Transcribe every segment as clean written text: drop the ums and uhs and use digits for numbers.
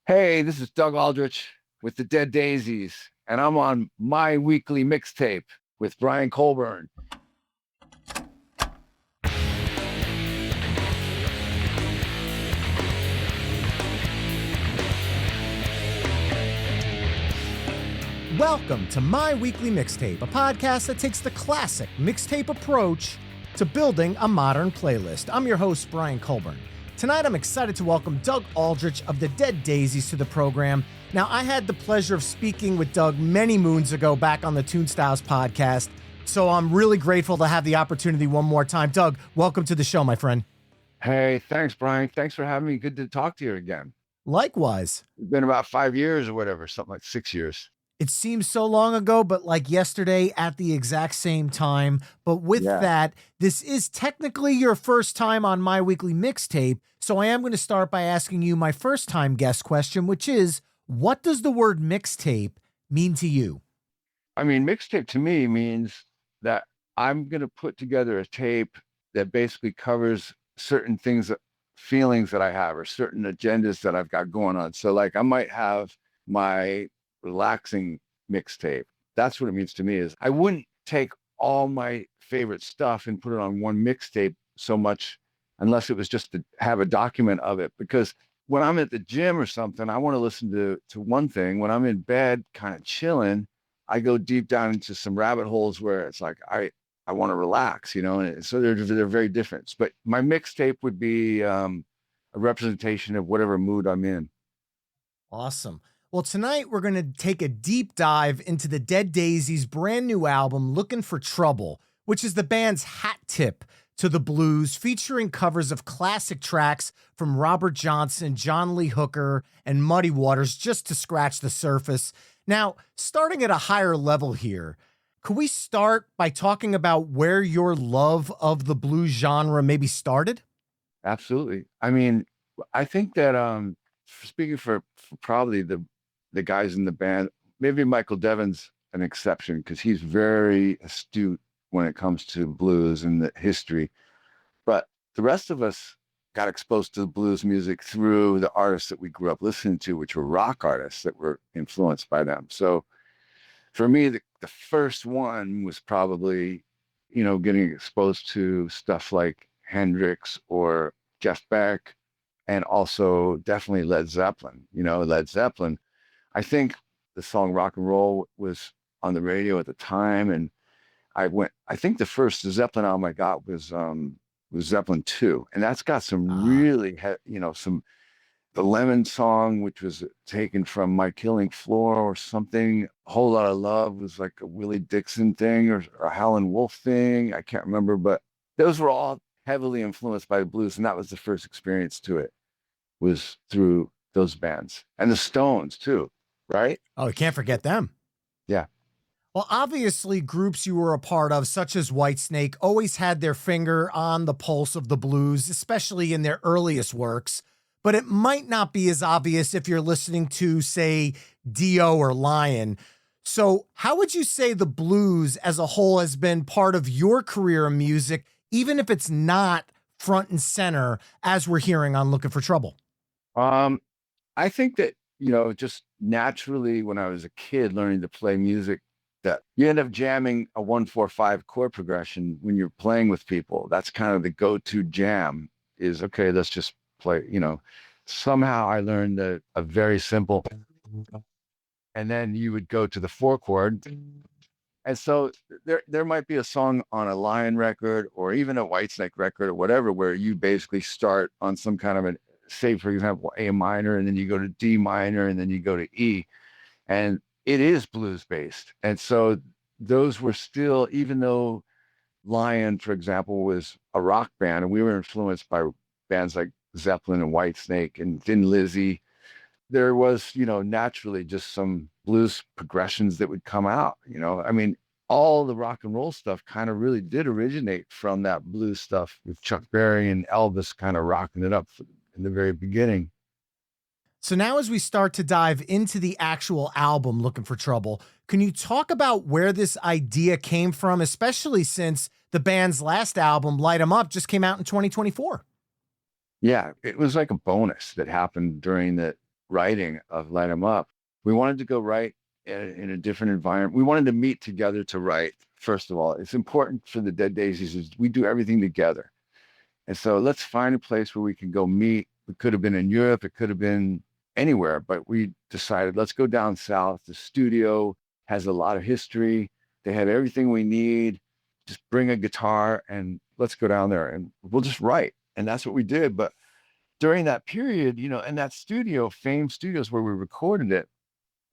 Hey, this is Doug Aldrich with the Dead Daisies, and I'm on my weekly mixtape with Brian Colburn. Welcome to My Weekly Mixtape, a podcast that takes the classic mixtape approach to building a modern playlist. I'm your host, Brian Colburn. Tonight, I'm excited to welcome Doug Aldrich of the Dead Daisies to the program. Now, I had the pleasure of speaking with Doug many moons ago back on the Toonstyles podcast, so I'm really grateful to have the opportunity one more time. Doug, welcome to the show, my friend. Hey, thanks, Brian. Thanks for having me. Good to talk to you again. Likewise. It's been about 5 years or whatever, something like 6 years. It seems so long ago, but like yesterday at the exact same time. But with that, this is technically your first time on My Weekly Mixtape. So I am going to start by asking you my first time guest question, which is, what does the word mixtape mean to you? I mean, mixtape to me means that I'm going to put together a tape that basically covers certain things, feelings that I have, or certain agendas that I've got going on. So, like, I might have my relaxing mixtape. That's what it means to me. Is I wouldn't take all my favorite stuff and put it on one mixtape so much unless it was just to have a document of it. Because when I'm at the gym or something, I want to listen to one thing. When I'm in bed, kind of chilling, I go deep down into some rabbit holes where it's like I want to relax, And so they're very different. But my mixtape would be a representation of whatever mood I'm in. Awesome. Well, tonight we're going to take a deep dive into the Dead Daisies' brand new album, Lookin For Trouble, which is the band's hat tip to the blues, featuring covers of classic tracks from Robert Johnson, John Lee Hooker, and Muddy Waters, just to scratch the surface. Now, starting at a higher level here, could we start by talking about where your love of the blues genre maybe started? Absolutely. I mean, I think that speaking for probably the guys in the band, maybe Michael Devin's an exception because he's very astute when it comes to blues and the history. But the rest of us got exposed to the blues music through the artists that we grew up listening to, which were rock artists that were influenced by them. So for me, the first one was probably, getting exposed to stuff like Hendrix or Jeff Beck, and also definitely Led Zeppelin. Led Zeppelin, I think the song Rock and Roll was on the radio at the time. And I think the first Zeppelin album I got was Zeppelin 2. And that's got some really, the Lemon song, which was taken from My Killing Floor or something. A Whole Lot of Love was like a Willie Dixon thing or a Howlin' Wolf thing. I can't remember, but those were all heavily influenced by the blues. And that was the first experience to it, was through those bands. And the Stones too. Right? Oh, you can't forget them. Yeah. Well, obviously, groups you were a part of, such as Whitesnake, always had their finger on the pulse of the blues, especially in their earliest works. But it might not be as obvious if you're listening to, say, Dio or Lion. So how would you say the blues as a whole has been part of your career in music, even if it's not front and center, as we're hearing on Lookin For Trouble? I think that just naturally when I was a kid learning to play music, that you end up jamming a 1-4-5 chord progression when you're playing with people. That's kind of the go-to jam is, okay, let's just play, Somehow I learned a very simple, and then you would go to the 4 chord. And so there might be a song on a Lion record or even a Whitesnake record or whatever, where you basically start on some kind of say, for example, A minor, and then you go to D minor, and then you go to E, and it is blues based. And so those were still, even though Lion, for example, was a rock band, and we were influenced by bands like Zeppelin and Whitesnake and Thin Lizzy, there was, naturally just some blues progressions that would come out. I mean, all the rock and roll stuff kind of really did originate from that blues stuff with Chuck Berry and Elvis kind of rocking it up in the very beginning. So now as we start to dive into the actual album, Lookin For Trouble, can you talk about where this idea came from, especially since the band's last album, Light 'Em Up, just came out in 2024? Yeah, it was like a bonus that happened during the writing of Light 'Em Up, we wanted to go write in a different environment. We wanted to meet together to write. First of all, it's important for the Dead Daisies is we do everything together. And so let's find a place where we can go meet. It could have been in Europe, it could have been anywhere, but we decided let's go down south. The studio has a lot of history. They have everything we need. Just bring a guitar and let's go down there and we'll just write. And that's what we did. But during that period, in that studio, Fame Studios where we recorded it,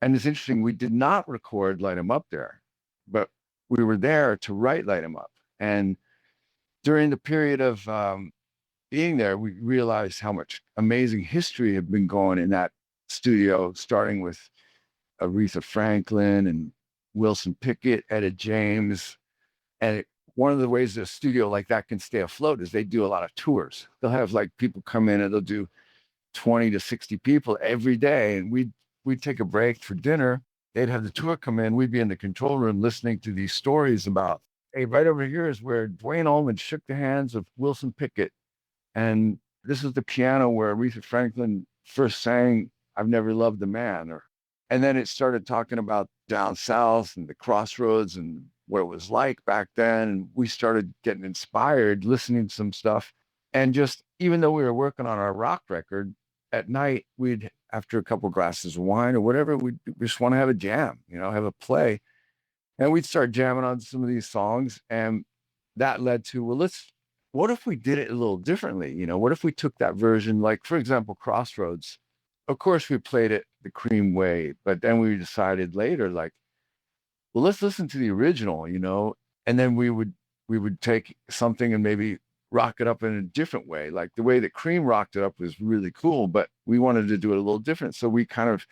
and it's interesting, we did not record Light 'Em Up there, but we were there to write Light 'Em Up. And during the period of being there, we realized how much amazing history had been going in that studio, starting with Aretha Franklin and Wilson Pickett, Etta James. And one of the ways a studio like that can stay afloat is they do a lot of tours. They'll have like people come in and they'll do 20 to 60 people every day. And we'd take a break for dinner. They'd have the tour come in. We'd be in the control room listening to these stories about, hey, right over here is where Dwayne Allman shook the hands of Wilson Pickett. And this is the piano where Aretha Franklin first sang, I've Never Loved a Man. And then it started talking about down south and the crossroads and what it was like back then. And we started getting inspired, listening to some stuff. And just, even though we were working on our rock record, at night, we'd, after a couple glasses of wine or whatever, we just want to have a jam, have a play. And we'd start jamming on some of these songs. And that led to, well, what if we did it a little differently? What if we took that version, like, for example, Crossroads? Of course, we played it the Cream way, but then we decided later, like, well, let's listen to the original, and then we would take something and maybe rock it up in a different way. Like the way that Cream rocked it up was really cool, but we wanted to do it a little different. So we kind of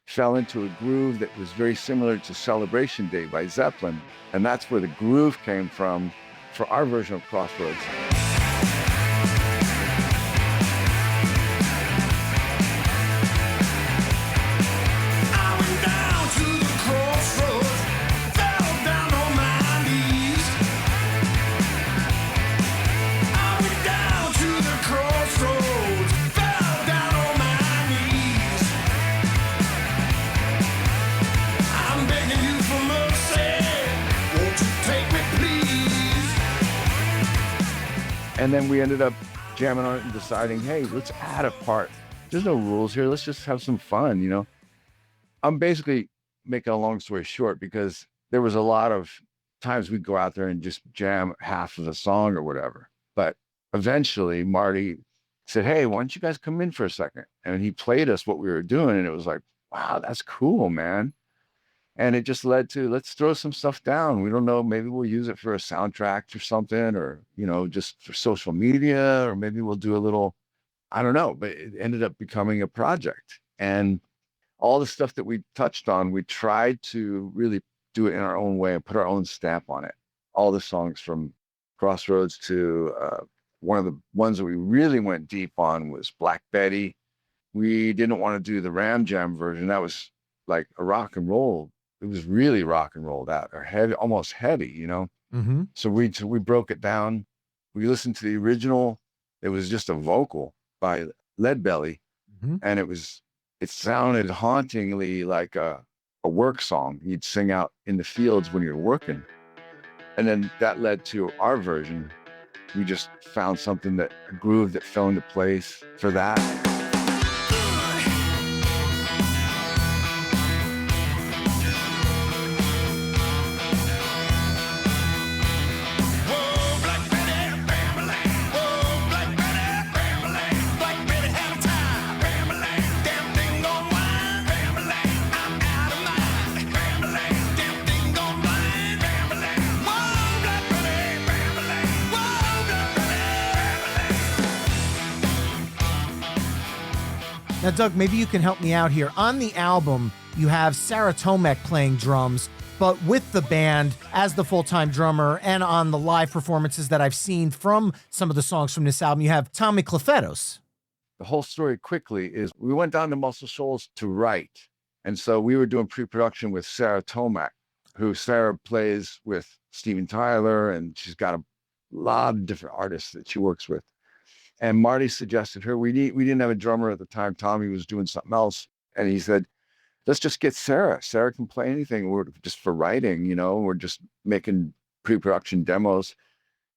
fell into a groove that was very similar to Celebration Day by Zeppelin. And that's where the groove came from for our version of Crossroads. And then we ended up jamming on it and deciding, hey, let's add a part. There's no rules here. Let's just have some fun, I'm basically making a long story short because there was a lot of times we'd go out there and just jam half of the song or whatever. But eventually Marty said, hey, why don't you guys come in for a second? And he played us what we were doing. And it was like, wow, that's cool, man. And it just led to, let's throw some stuff down. We don't know, maybe we'll use it for a soundtrack or something, or, just for social media, or maybe we'll do a little, I don't know, but it ended up becoming a project. And all the stuff that we touched on, we tried to really do it in our own way and put our own stamp on it. All the songs from Crossroads to one of the ones that we really went deep on was Black Betty. We didn't want to do the Ram Jam version. That was like a rock and roll. It was really rock and rolled out, or heavy, almost heavy, Mm-hmm. So we broke it down. We listened to the original. It was just a vocal by Leadbelly, Mm-hmm. and it sounded hauntingly like a work song you'd sing out in the fields when you're working. And then that led to our version. We just found something a groove that fell into place for that. Now, Doug, maybe you can help me out here. On the album, you have Sarah Tomic playing drums, but with the band as the full-time drummer, and on the live performances that I've seen from some of the songs from this album, you have Tomic Clufetos. The whole story quickly is we went down to Muscle Shoals to write. And so we were doing pre-production with Sarah Tomic, who Sarah plays with Steven Tyler, and she's got a lot of different artists that she works with. And Marty suggested her. We didn't have a drummer at the time. Tommy was doing something else. And he said, let's just get Sarah. Sarah can play anything. We're just for writing, we're just making pre-production demos.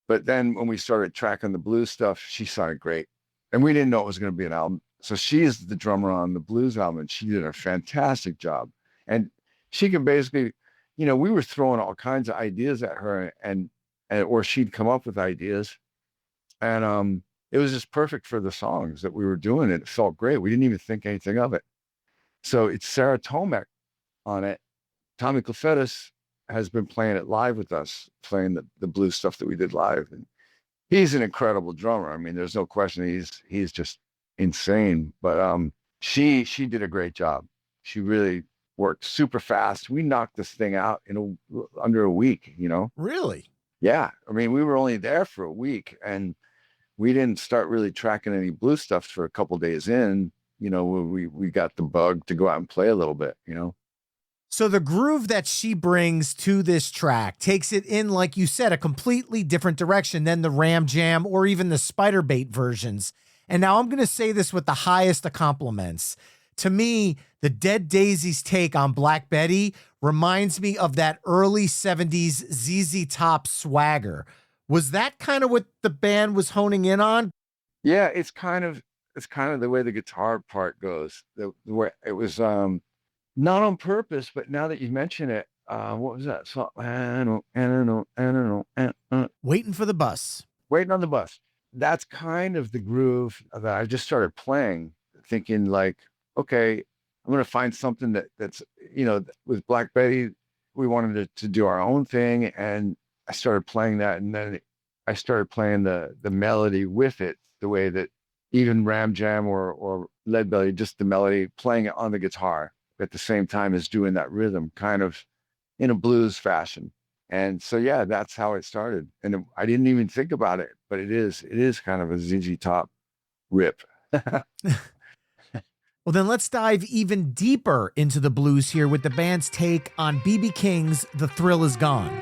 But then when we started tracking the blues stuff, she sounded great. And we didn't know it was going to be an album. So she is the drummer on the blues album, and she did a fantastic job. And she can basically, we were throwing all kinds of ideas at her and or she'd come up with ideas. And it was just perfect for the songs that we were doing. It felt great. We didn't even think anything of it. So it's Sarah Tomic on it. Tommy Clufetos has been playing it live with us, playing the blues stuff that we did live. And he's an incredible drummer. I mean, there's no question. He's just insane. But she did a great job. She really worked super fast. We knocked this thing out in under a week, Really? Yeah. I mean, we were only there for a week, and we didn't start really tracking any blues stuff for a couple days in. We got the bug to go out and play a little bit, So the groove that she brings to this track takes it in, like you said, a completely different direction than the Ram Jam or even the Spider Bait versions. And now I'm going to say this with the highest of compliments. To me, the Dead Daisies take on Black Betty reminds me of that early 70s ZZ Top swagger. Was that kind of what the band was honing in on? Yeah, it's kind of the way the guitar part goes. The way it was not on purpose, but now that you mention it, what was that song? I don't know. Waiting for the Bus. Waiting on the Bus. That's kind of the groove that I just started playing, thinking like, okay, I'm gonna find something that's with Black Betty, we wanted to do our own thing, and I started playing that, and then I started playing the melody with it, the way that even Ram Jam or Lead Belly, just the melody, playing it on the guitar at the same time as doing that rhythm, kind of in a blues fashion. And so, yeah, that's how it started. And I didn't even think about it, but it is kind of a ZZ Top rip. Well, then let's dive even deeper into the blues here with the band's take on B.B. King's The Thrill Is Gone.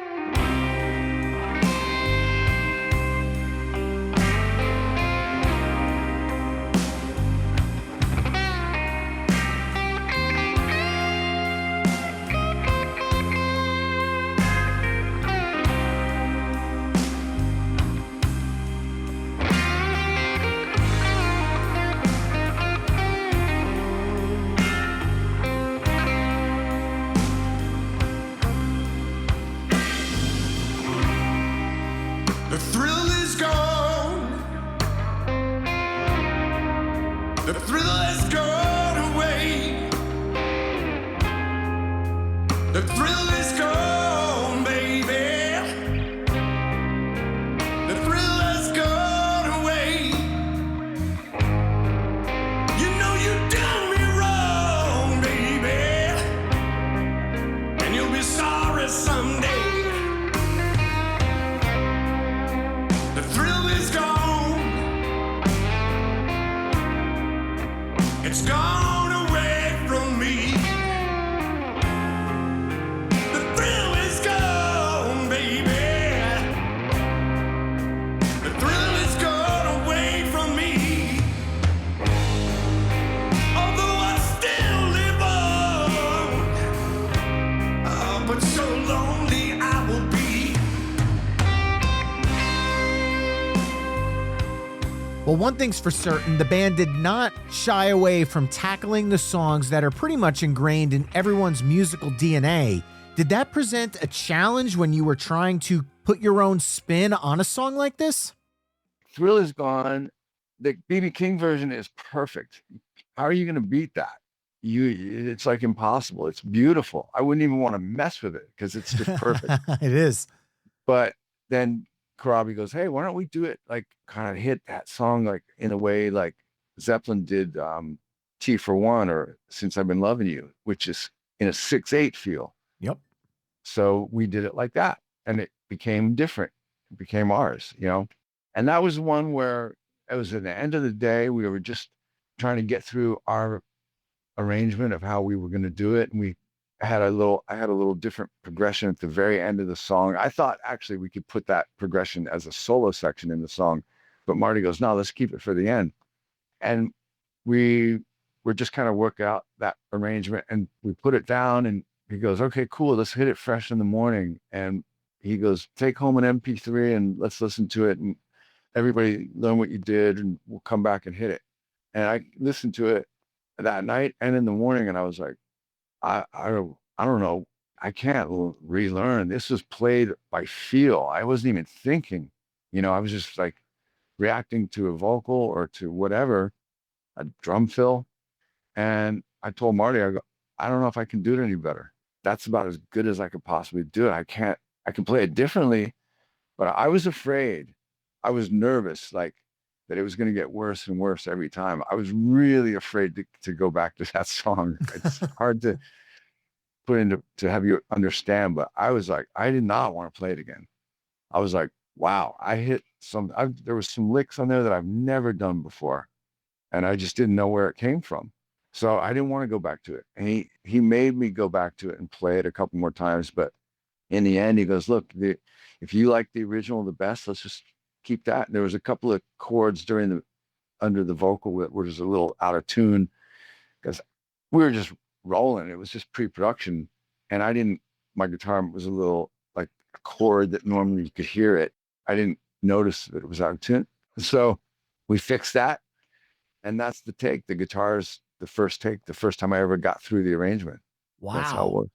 The thrill is gone. The thrill has gone away. The thrill is gone, baby. The thrill has gone away. You know you done me wrong, baby, and you'll be sorry someday. The thrill is gone. It's gone away from me. The thrill is gone, baby. The thrill is gone away from me. Although I still live on, oh, but so lonely I will be. Well, one thing's for certain, the band did not shy away from tackling the songs that are pretty much ingrained in everyone's musical DNA. Did that present a challenge when you were trying to put your own spin on a song like this? Thrill Is Gone. The B.B. King version is perfect. How are you going to beat that? It's like impossible. It's beautiful. I wouldn't even want to mess with it because it's just perfect. It is. But then Corabi goes, hey, why don't we do it like kind of hit that song like in a way like Zeppelin did T for One or Since I've Been Loving You, which is in a 6/8 feel. Yep. So we did it like that, and it became different. It became ours, And that was one where it was at the end of the day, we were just trying to get through our arrangement of how we were going to do it. And I had a little different progression at the very end of the song. I thought actually we could put that progression as a solo section in the song, But Marty goes, no, let's keep it for the end. And we were just kind of work out that arrangement, and we put it down, and he goes, okay, cool. Let's hit it fresh in the morning. And he goes, take home an MP3 and let's listen to it. And everybody learn what you did, and we'll come back and hit it. And I listened to it that night and in the morning. And I was like, I don't know. I can't relearn. This was played by feel. I wasn't even thinking, I was just like reacting to a vocal or to whatever, a drum fill. And I told Marty, I go, I don't know if I can do it any better. That's about as good as I could possibly do it. I can play it differently, but I was afraid. I was nervous, like that it was going to get worse and worse every time. I was really afraid to go back to that song. It's hard to put into to have you understand, but I was like, I did not want to play it again. I was like, wow, there was some licks on there that I've never done before, and I just didn't know where it came from. So I didn't want to go back to it. And he made me go back to it and play it a couple more times. But in the end, he goes, look, if you like the original the best, let's just keep that. And there was a couple of chords under the vocal that were just a little out of tune because we were just rolling. It was just pre-production. And my guitar was a little like a chord that normally you could hear it. I didn't notice that it was out of tune. So we fixed that. And that's the take. The guitar's the first take, the first time I ever got through the arrangement. Wow. That's how it was.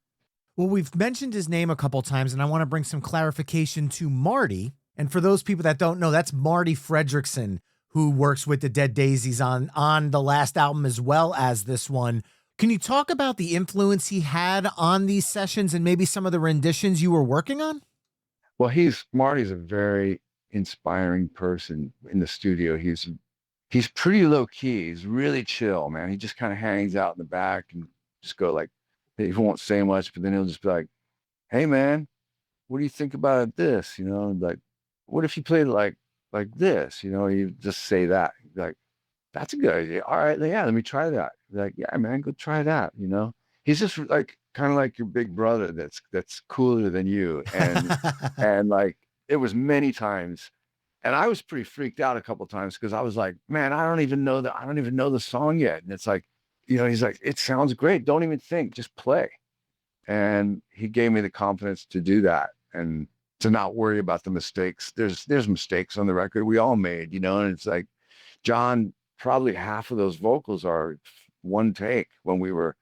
Well, we've mentioned his name a couple times, and I want to bring some clarification to Marty. And for those people that don't know, that's Marty Frederiksen, who works with the Dead Daisies on the last album as well as this one. Can you talk about the influence he had on these sessions and maybe some of the renditions you were working on? Well, Marty's a very inspiring person in the studio. He's pretty low key. He's really chill, man. He just kind of hangs out in the back and just go like, he won't say much, but then he'll just be like, hey man, what do you think about this? Like, what if you played it like this? You just say that. Like, that's a good idea. All right, yeah, let me try that. Like, yeah, man, go try that. He's just like kind of like your big brother that's cooler than you. And like it was many times. And I was pretty freaked out a couple of times because I was like, man, I don't even know the song yet. And it's like, he's like, it sounds great. Don't even think, just play. And he gave me the confidence to do that and to not worry about the mistakes. There's mistakes on the record we all made, and it's like, John, probably half of those vocals are one take when we were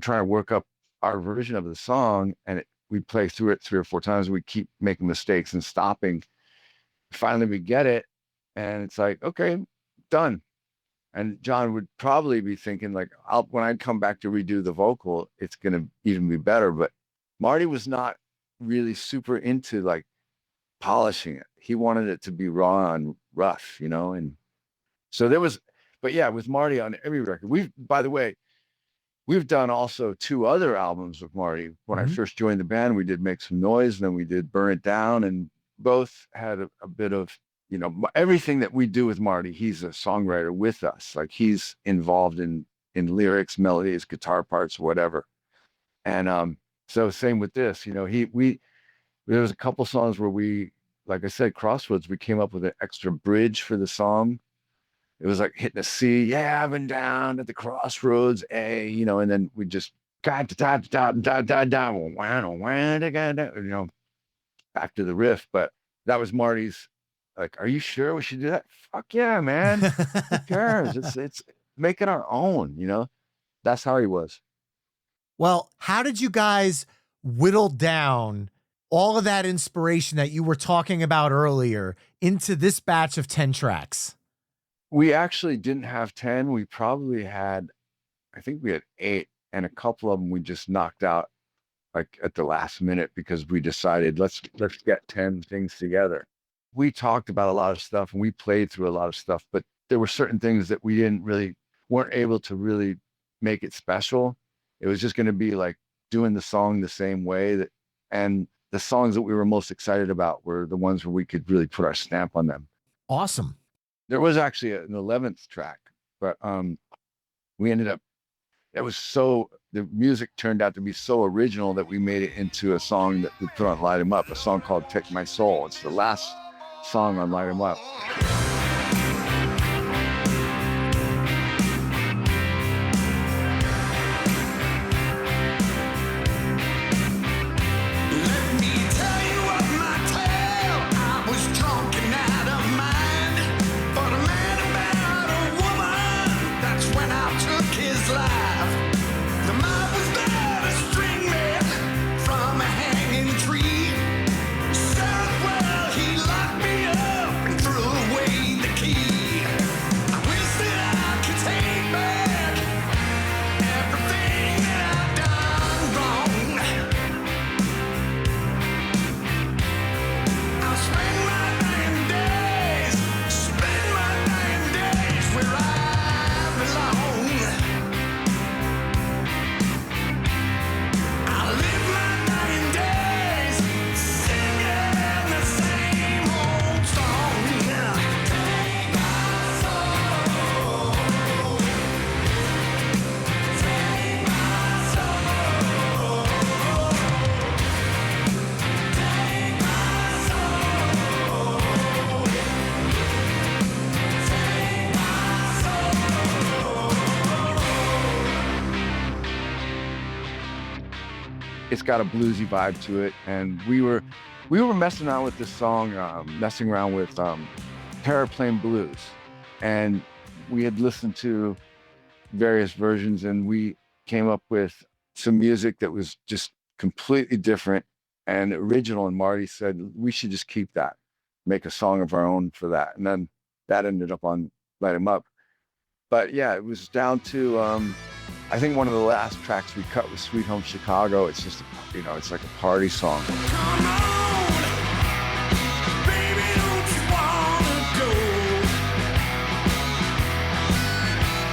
trying to work up our version of the song, and we play through it 3 or 4 times. We keep making mistakes and stopping. Finally, we get it, and it's like, okay, done. And John would probably be thinking like, when I come back to redo the vocal, it's going to even be better. But Marty was not really super into like polishing it. He wanted it to be raw and rough, and so but yeah, with Marty on every record, by the way, we've done also 2 other albums with Marty. When I first joined the band, we did Make Some Noise, and then we did Burn It Down, and both had a bit of, everything that we do with Marty, he's a songwriter with us. Like he's involved in lyrics, melodies, guitar parts, whatever. And so same with this, there was a couple songs where we, like I said, Crossroads, we came up with an extra bridge for the song. It was like hitting a C, yeah, I've been down at the crossroads, A, and then we just back to the riff. But that was Marty's, like, are you sure we should do that? Fuck yeah, man. Who cares? It's make it our own, That's how he was. Well, how did you guys whittle down all of that inspiration that you were talking about earlier into this batch of 10 tracks? We actually didn't have 10. We probably had, I think we had 8, and a couple of them we just knocked out like at the last minute because we decided let's get 10 things together. We talked about a lot of stuff and we played through a lot of stuff, but there were certain things that we weren't able to really make it special. It was just going to be like doing the song the same way and the songs that we were most excited about were the ones where we could really put our stamp on them. Awesome. There was actually an 11th track, but we ended up, the music turned out to be so original that we made it into a song that we put on Light 'Em Up, a song called Take My Soul. It's the last song on Light 'Em Up. Let me tell you of my tale. I was drunk and out of mind. But a man about a woman, that's when I took his life. The mob was there to string me from a hanging tree. So well, he locked me up and threw away the key. I wish that I could take back everything that I've done wrong. I'll spend my dying days where I belong. I'll live my dying days singing the same old song. Take my soul, take my soul, take my soul, take my It's got a bluesy vibe to it, and we were messing around with this song, messing around with Terraplane Blues, and we had listened to various versions, and we came up with some music that was just completely different and original. And Marty said we should just keep that, make a song of our own for that, and then that ended up on Light 'Em Up. But yeah, it was down to I think one of the last tracks we cut was Sweet Home Chicago. It's just, it's like a party song. Come on, baby, don't you wanna go?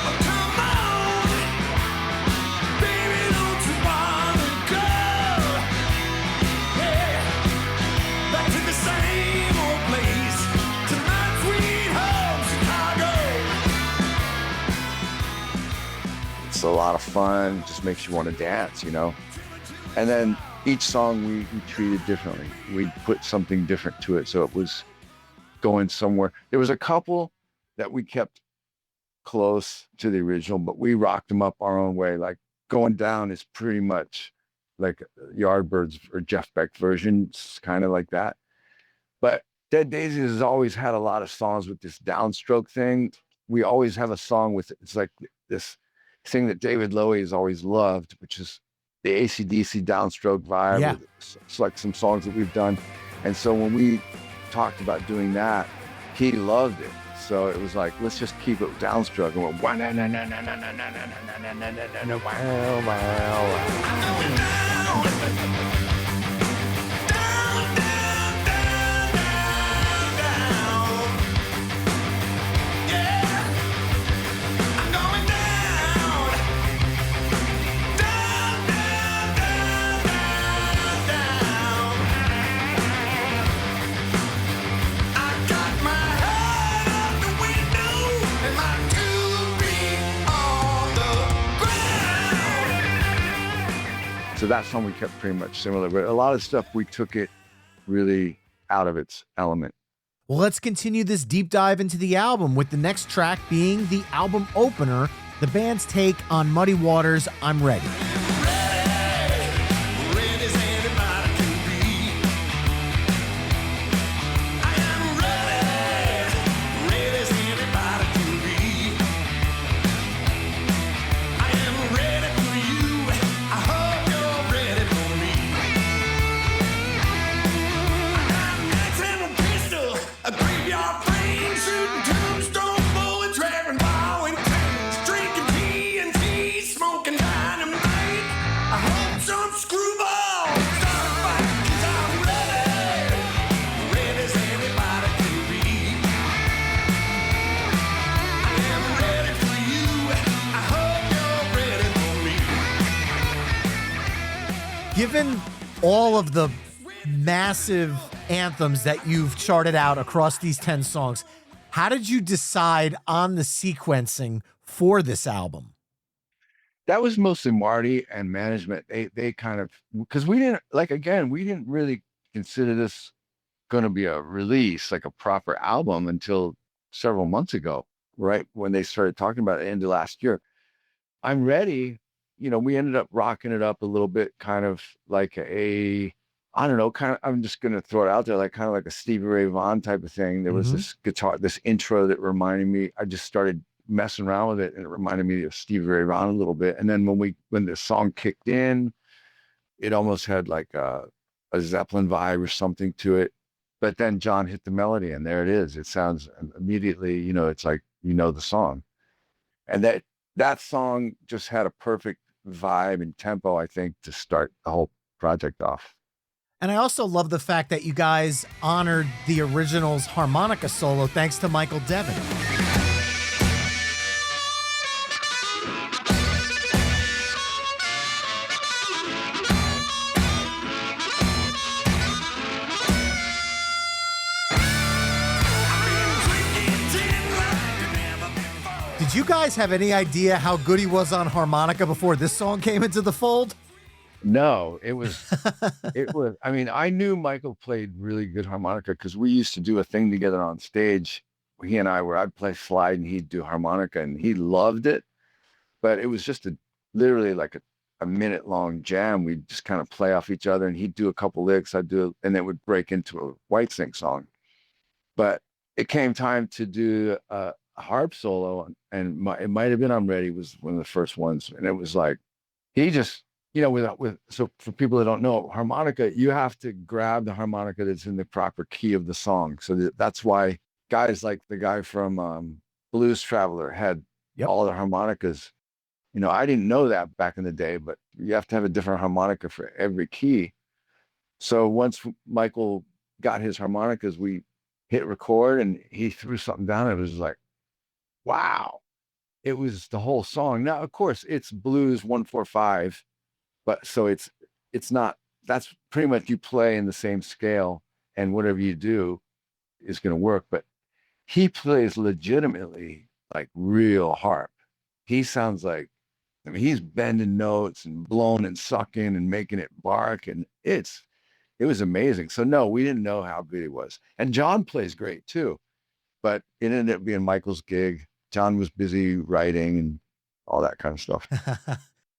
Oh, come on, baby, don't you wanna go? Yeah, back to the same old place, to my sweet home Chicago. It's a lot of fun, just makes you want to dance, And then each song we treated differently. We put something different to it, so it was going somewhere. There was a couple that we kept close to the original, but we rocked them up our own way. Like Going Down is pretty much like Yardbirds or Jeff Beck version. It's kind of like that. But Dead Daisies has always had a lot of songs with this downstroke thing. We always have a song with, it's like this thing that David Lowy has always loved, which is the AC/DC downstroke vibe. Yeah. It's like some songs that we've done. And so when we talked about doing that, he loved it. So it was like, let's just keep it downstroke. And we're, wow, wow, So that song we kept pretty much similar, but a lot of stuff we took it really out of its element. Well, let's continue this deep dive into the album with the next track being the album opener, the band's take on Muddy Waters' I'm Ready. Given all of the massive anthems that you've charted out across these 10 songs, how did you decide on the sequencing for this album? That was mostly Marty and management. They kind of, because we didn't really consider this going to be a release, like a proper album, until several months ago, right when they started talking about it end of last year. I'm ready. We ended up rocking it up a little bit, kind of like I don't know, I'm just going to throw it out there, like kind of like a Stevie Ray Vaughan type of thing. There was this guitar, this intro that reminded me, I just started messing around with it and it reminded me of Stevie Ray Vaughan a little bit. And then when the song kicked in, it almost had like a Zeppelin vibe or something to it. But then John hit the melody and there it is. It sounds immediately, it's like, the song. And that song just had a perfect vibe and tempo, I think, to start the whole project off. And I also love the fact that you guys honored the original's harmonica solo thanks to Michael Devin. Did you guys have any idea how good he was on harmonica before this song came into the fold? No, it was, I mean, I knew Michael played really good harmonica because we used to do a thing together on stage, he and I, where I'd play slide and he'd do harmonica and he loved it. But it was just literally like a minute long jam. We'd just kind of play off each other and he'd do a couple licks, I'd do, and then would break into a Whitesnake song. But it came time to do a harp solo and it might have been I'm Ready was one of the first ones. And it was like, he just, so for people that don't know, harmonica, you have to grab the harmonica that's in the proper key of the song. So that's why guys like the guy from Blues Traveler had all the harmonicas. I didn't know that back in the day, but you have to have a different harmonica for every key. So once Michael got his harmonicas, we hit record and he threw something down. It was like, wow. It was the whole song. Now, of course, it's blues 1-4-5. But so it's not, that's pretty much you play in the same scale and whatever you do is going to work. But he plays legitimately like real harp. He sounds like, he's bending notes and blowing and sucking and making it bark. And it was amazing. So no, we didn't know how good he was. And John plays great too, but it ended up being Michael's gig. John was busy writing and all that kind of stuff.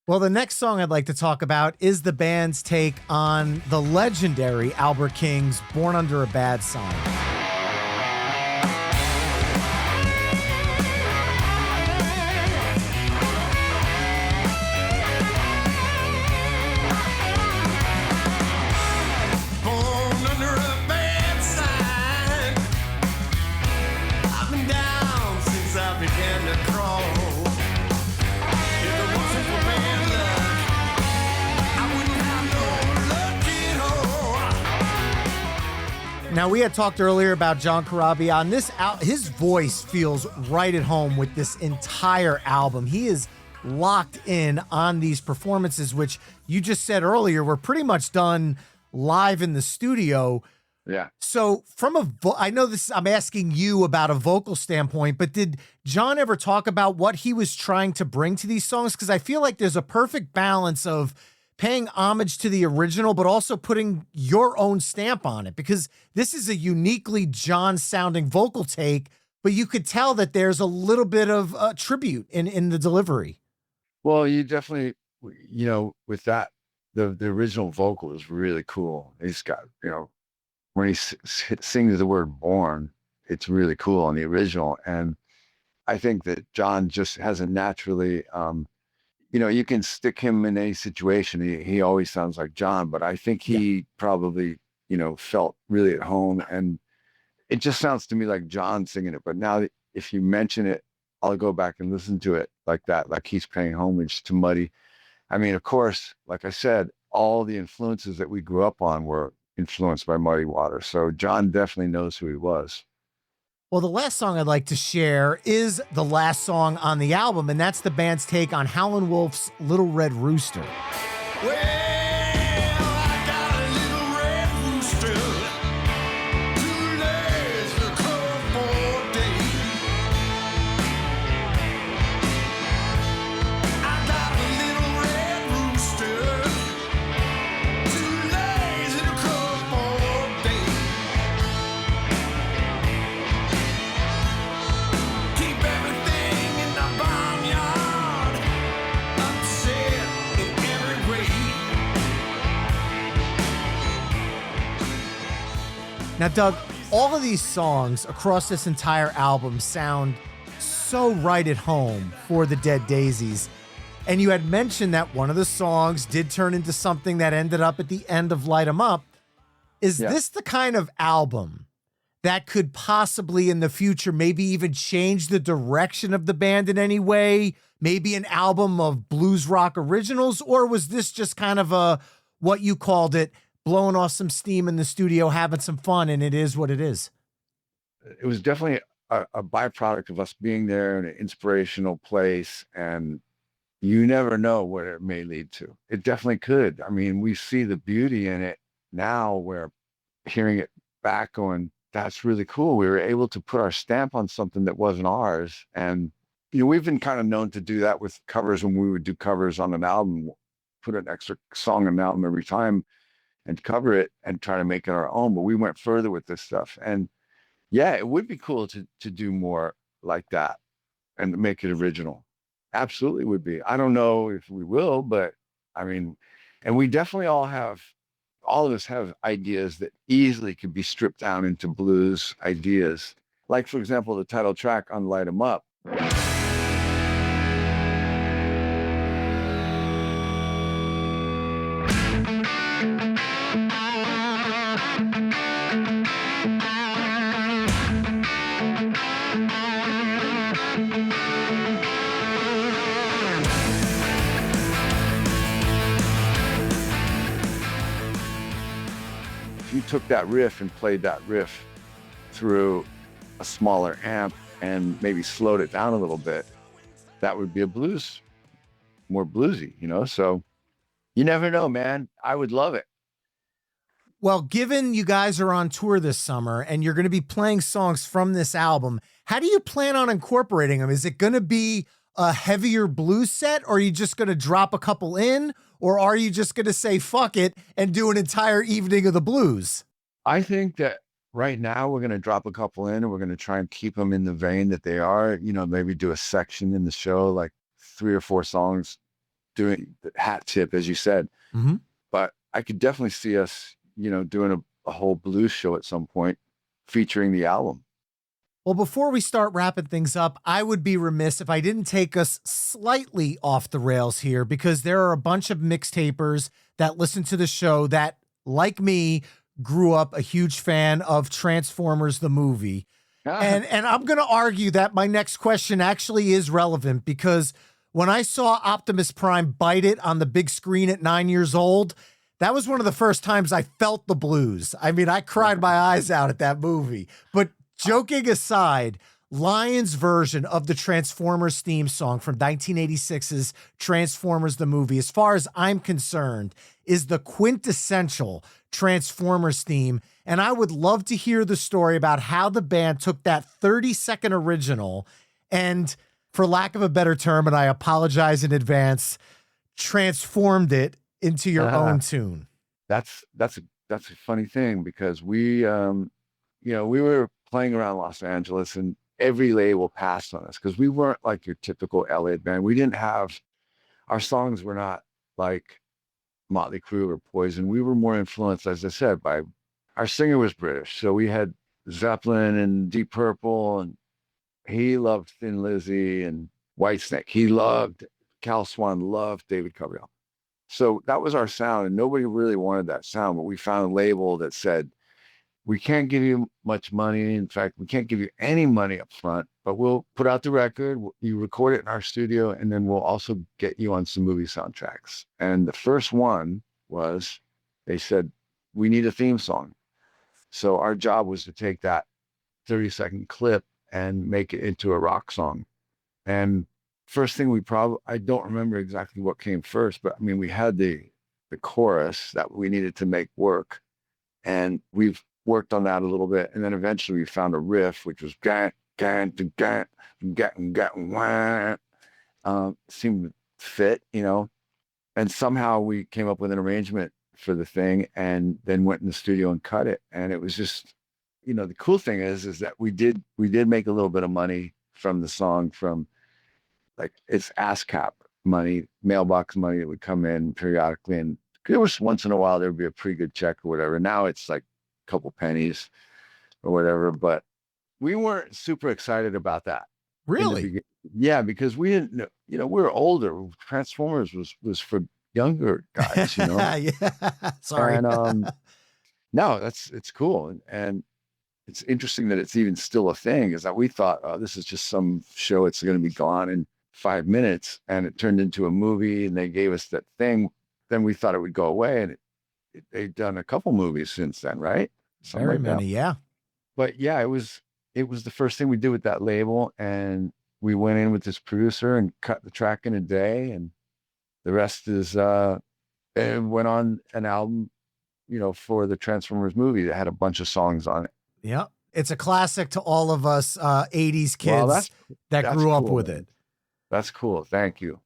Well, the next song I'd like to talk about is the band's take on the legendary Albert King's Born Under a Bad Sign. Now, we had talked earlier about John Corabi. On this his voice feels right at home with this entire album. He is locked in on these performances, which you just said earlier were pretty much done live in the studio. Yeah. So from I know this, I'm asking you about a vocal standpoint, but did John ever talk about what he was trying to bring to these songs? Because I feel like there's a perfect balance of paying homage to the original, but also putting your own stamp on it, because this is a uniquely John sounding vocal take, but you could tell that there's a little bit of tribute in the delivery. Well, you definitely, with that, the original vocal is really cool. He's got, when he sings the word born, it's really cool on the original. And I think that John just has a naturally, you can stick him in any situation. He always sounds like John, but I think he probably, felt really at home. And it just sounds to me like John singing it. But now if you mention it, I'll go back and listen to it like that, like he's paying homage to Muddy. I mean, of course, like I said, all the influences that we grew up on were influenced by Muddy Waters. So John definitely knows who he was. Well, the last song I'd like to share is the last song on the album, and that's the band's take on Howlin' Wolf's Little Red Rooster. Well, I got a little red rooster who lays the crow for days. I got a little red rooster who lays the crow for days. Now, Doug, all of these songs across this entire album sound so right at home for the Dead Daisies. And you had mentioned that one of the songs did turn into something that ended up at the end of Light 'Em Up. Is this the kind of album that could possibly in the future maybe even change the direction of the band in any way? Maybe an album of blues rock originals? Or was this just kind of a, what you called it, blowing off some steam in the studio, having some fun, and it is what it is? It was definitely a byproduct of us being there in an inspirational place, and you never know what it may lead to. It definitely could. I mean, we see the beauty in it now, where hearing it back going, that's really cool. We were able to put our stamp on something that wasn't ours. And, we've been kind of known to do that with covers when we would do covers on an album, put an extra song on an album every time and cover it and try to make it our own. But we went further with this stuff. And yeah, it would be cool to do more like that and make it original. Absolutely would be. I don't know if we will, but I mean, and we definitely all of us have ideas that easily could be stripped down into blues ideas. Like, for example, the title track on Light 'Em Up. If you took that riff and played that riff through a smaller amp and maybe slowed it down a little bit, that would be more bluesy, So you never know, man. I would love it. Well, given you guys are on tour this summer and you're going to be playing songs from this album, how do you plan on incorporating them? Is it going to be a heavier blues set, or are you just going to drop a couple in, or are you just going to say fuck it and do an entire evening of the blues? I think that right now we're going to drop a couple in and we're going to try and keep them in the vein that they are, maybe do a section in the show, like 3 or 4 songs doing the hat tip, as you said. Mm-hmm. But I could definitely see us, doing a whole blues show at some point featuring the album. Well, before we start wrapping things up, I would be remiss if I didn't take us slightly off the rails here, because there are a bunch of mixtapers that listen to the show that, like me, grew up a huge fan of Transformers the movie. And I'm going to argue that my next question actually is relevant, because when I saw Optimus Prime bite it on the big screen at 9 years old, that was one of the first times I felt the blues. I mean, I cried my eyes out at that movie. But joking aside, Lion's version of the Transformers theme song from 1986's Transformers the movie, as far as I'm concerned, is the quintessential Transformers theme. And I would love to hear the story about how the band took that 30-second original and, for lack of a better term, and I apologize in advance, transformed it into your own tune. That's a funny thing, because we were playing around Los Angeles and every label passed on us because we weren't like your typical LA band. We didn't have, our songs were not like Motley Crue or Poison. We were more influenced, as I said, by, our singer was British. So we had Zeppelin and Deep Purple, and he loved Thin Lizzy and Whitesnake. Cal Swan loved David Coverdale. So that was our sound, and nobody really wanted that sound, but we found a label that said, we can't give you much money. In fact, we can't give you any money up front, but we'll put out the record, you record it in our studio, and then we'll also get you on some movie soundtracks. And the first one was, they said, we need a theme song. So our job was to take that 30-second clip and make it into a rock song. And first thing I don't remember exactly what came first, but I mean, we had the chorus that we needed to make work, and we've worked on that a little bit. And then eventually we found a riff, which was seemed to fit, and somehow we came up with an arrangement for the thing and then went in the studio and cut it. And it was just, the cool thing is that we did make a little bit of money from the song, from like, it's ASCAP money, mailbox money that would come in periodically. And there was once in a while, there'd be a pretty good check or whatever. Now it's like a couple pennies. or whatever. But we weren't super excited about that in the Really? beginning. Yeah, because we didn't know, we were older. Transformers was for younger guys, Yeah. Sorry. And no, it's cool. And it's interesting that it's even still a thing, is that we thought, oh, this is just some show. It's going to be gone in 5 minutes. And it turned into a movie and they gave us that thing. Then we thought it would go away. And they've done a couple movies since then, right? Something Very like that. many. Yeah. But yeah, it was the first thing we did with that label. And we went in with this producer and cut the track in a day. And the rest is, it went on an album, for the Transformers movie that had a bunch of songs on it. Yeah. It's a classic to all of us 80s Well, kids that that's grew up cool, with man. it. That's cool. Thank you.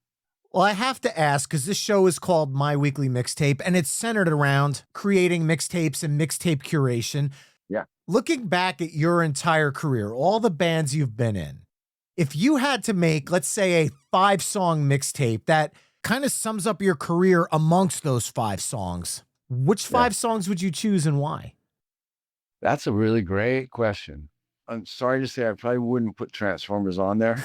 Well, I have to ask, because this show is called My Weekly Mixtape, and it's centered around creating mixtapes and mixtape curation. Yeah. Looking back at your entire career, all the bands you've been in, if you had to make, let's say, a 5-song mixtape that kind of sums up your career amongst those 5 songs, which 5 songs would you choose and why? That's a really great question. I'm sorry to say I probably wouldn't put Transformers on there,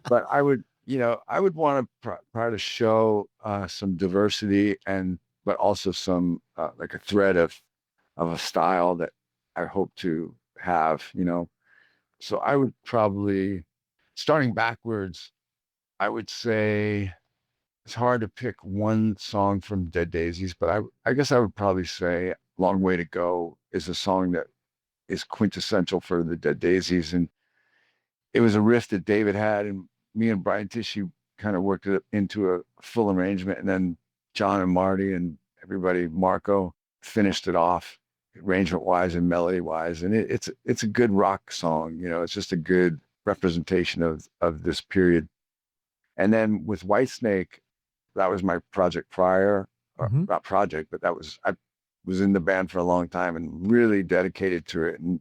but I would, want to try to show some diversity but also some like a thread of a style that I hope to have, So I would probably, starting backwards, I would say it's hard to pick one song from Dead Daisies, but I guess I would probably say Long Way to Go is a song that is quintessential for the Dead Daisies. And it was a riff that David had, and me and Brian Tishy kind of worked it into a full arrangement. And then John and Marty and everybody, Marco, finished it off arrangement wise and melody wise. And it's a good rock song. It's just a good representation of this period. And then with Whitesnake, that was my project prior, or not project, but I was in the band for a long time and really dedicated to it and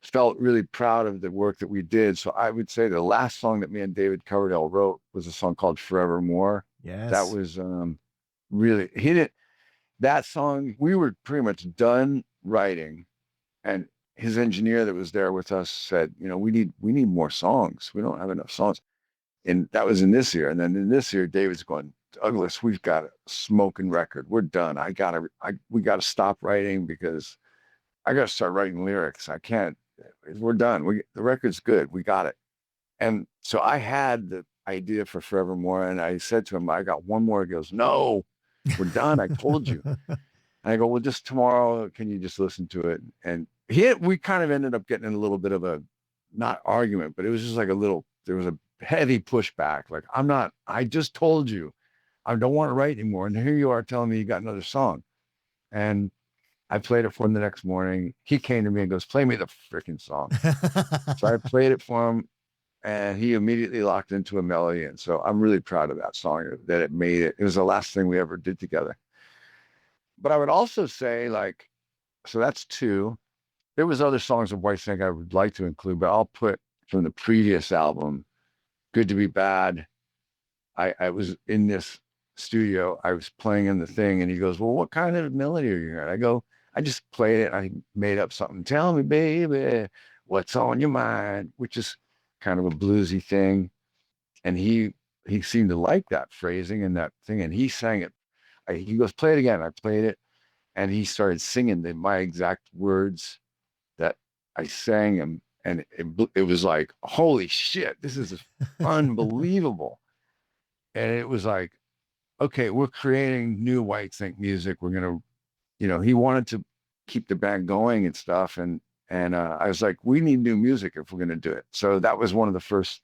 felt really proud of the work that we did. So I would say the last song that me and David Coverdale wrote was a song called Forevermore. Yes. That was really, that song, we were pretty much done writing, and his engineer that was there with us said, we need more songs. We don't have enough songs. And that was in this year. And then in this year, David's going, Douglas, we've got a smoking record. We're done. We got to stop writing because I got to start writing lyrics. I can't, we're done. The record's good. We got it. And so I had the idea for Forevermore. And I said to him, I got one more. He goes, no, we're done. I told you. And I go, well, just tomorrow, can you just listen to it? And we kind of ended up getting in a little bit of a, not argument, but it was just like there was a heavy pushback. Like, I just told you, I don't want to write anymore. And here you are telling me you got another song. And I played it for him the next morning. He came to me and goes, play me the freaking song. So I played it for him and he immediately locked into a melody. And so I'm really proud of that song, that it made it. It was the last thing we ever did together. But I would also say, so that's 2. There was other songs of Whitesnake I would like to include, but I'll put from the previous album, Good to Be Bad. I was in this studio, I was playing in the thing, and he goes, well, what kind of melody are you hearing? I go, I just played it. I made up something. Tell me, baby, what's on your mind, which is kind of a bluesy thing. And he seemed to like that phrasing and that thing. And he sang it. He goes, play it again. I played it. And he started singing my exact words that I sang him. And it was like, holy shit, this is unbelievable. And it was like, okay, we're creating new Whitesnake music. We're going to, he wanted to keep the band going and stuff. And I was like, we need new music if we're going to do it. So that was one of the first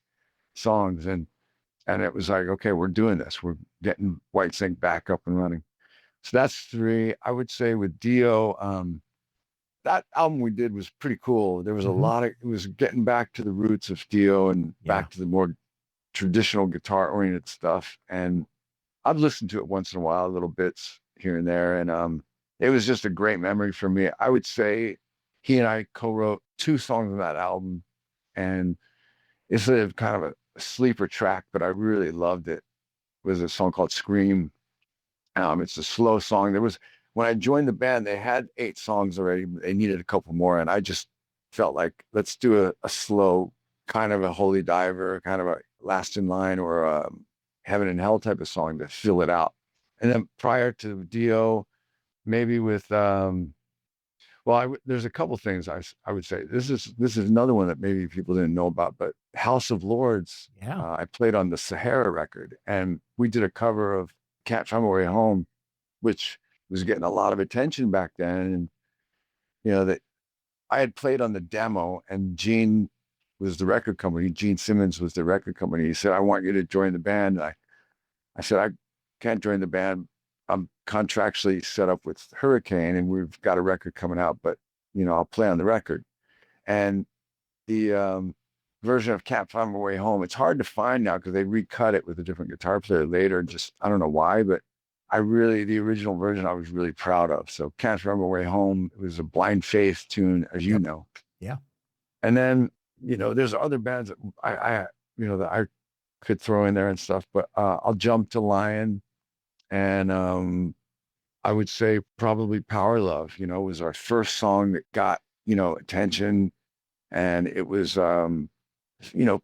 songs. And it was like, okay, we're doing this. We're getting Whitesnake back up and running. So that's 3. I would say with Dio, that album we did was pretty cool. There was a lot of, it was getting back to the roots of Dio and back to the more traditional guitar oriented stuff. And I've listened to it once in a while, little bits here and there. And it was just a great memory for me. I would say he and I co-wrote 2 songs on that album. And it's a kind of a sleeper track, but I really loved it. It was a song called Scream. It's a slow song. when I joined the band, they had 8 songs already. But they needed a couple more. And I just felt like, let's do a slow, kind of a Holy Diver, kind of a Last in Line or a Heaven and Hell type of song to fill it out. And then prior to Dio, maybe with, there's a couple things I would say. This is another one that maybe people didn't know about, but House of Lords, Yeah. I played on the Sahara record, and we did a cover of Can't Find My Way Home, which was getting a lot of attention back then. And, that I had played on the demo, and Gene was the record company. Gene Simmons was the record company. He said, I want you to join the band. I said, I can't join the band. I'm contractually set up with Hurricane, and we've got a record coming out, but I'll play on the record. And the version of Can't Find My Way Home, it's hard to find now because they recut it with a different guitar player later. Just, I don't know why, but the original version I was really proud of. So Can't Find My Way Home, it was a Blind Faith tune, as you know. Yeah. And then, there's other bands that that I could throw in there and stuff, but I'll jump to Lion. And I would say probably Power Love, was our first song that got, attention. And it was,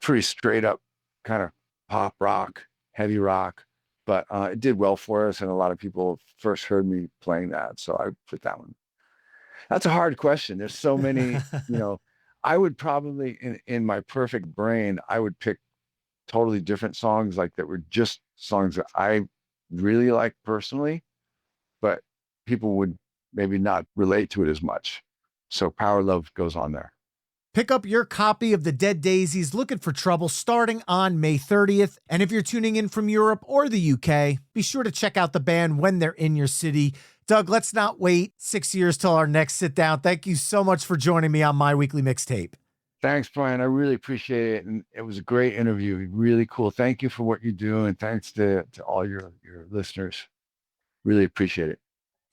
pretty straight up kind of pop rock, heavy rock. But it did well for us. And a lot of people first heard me playing that. So I put that one. That's a hard question. There's so many, I would probably, in my perfect brain, I would pick totally different songs like that were just songs that I really like personally, but people would maybe not relate to it as much. So Power Love goes on there. Pick up your copy of the Dead Daisies Looking for Trouble starting on May 30th. And if you're tuning in from Europe or the UK, be sure to check out the band when they're in your city. Doug, let's not wait 6 years till our next sit down. Thank you so much for joining me on My Weekly Mixtape. Thanks, Brian. I really appreciate it. And it was a great interview. Really cool. Thank you for what you do. And thanks to all your listeners. Really appreciate it.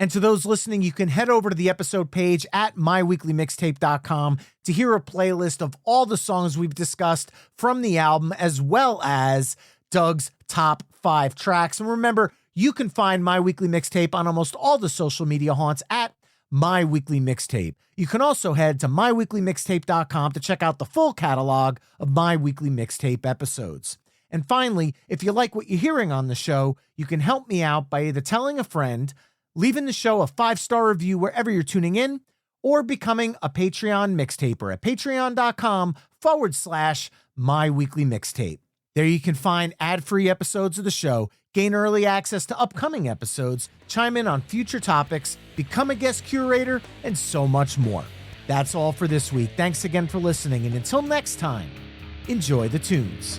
And to those listening, you can head over to the episode page at myweeklymixtape.com to hear a playlist of all the songs we've discussed from the album, as well as Doug's top 5 tracks. And remember, you can find My Weekly Mixtape on almost all the social media haunts at My Weekly Mixtape. You can also head to myweeklymixtape.com to check out the full catalog of My Weekly Mixtape episodes. And finally, if you like what you're hearing on the show, you can help me out by either telling a friend, leaving the show a 5-star review wherever you're tuning in, or becoming a Patreon mixtaper at patreon.com/My Weekly Mixtape. There you can find ad-free episodes of the show, gain early access to upcoming episodes, chime in on future topics, become a guest curator, and so much more. That's all for this week. Thanks again for listening, and until next time, enjoy the tunes.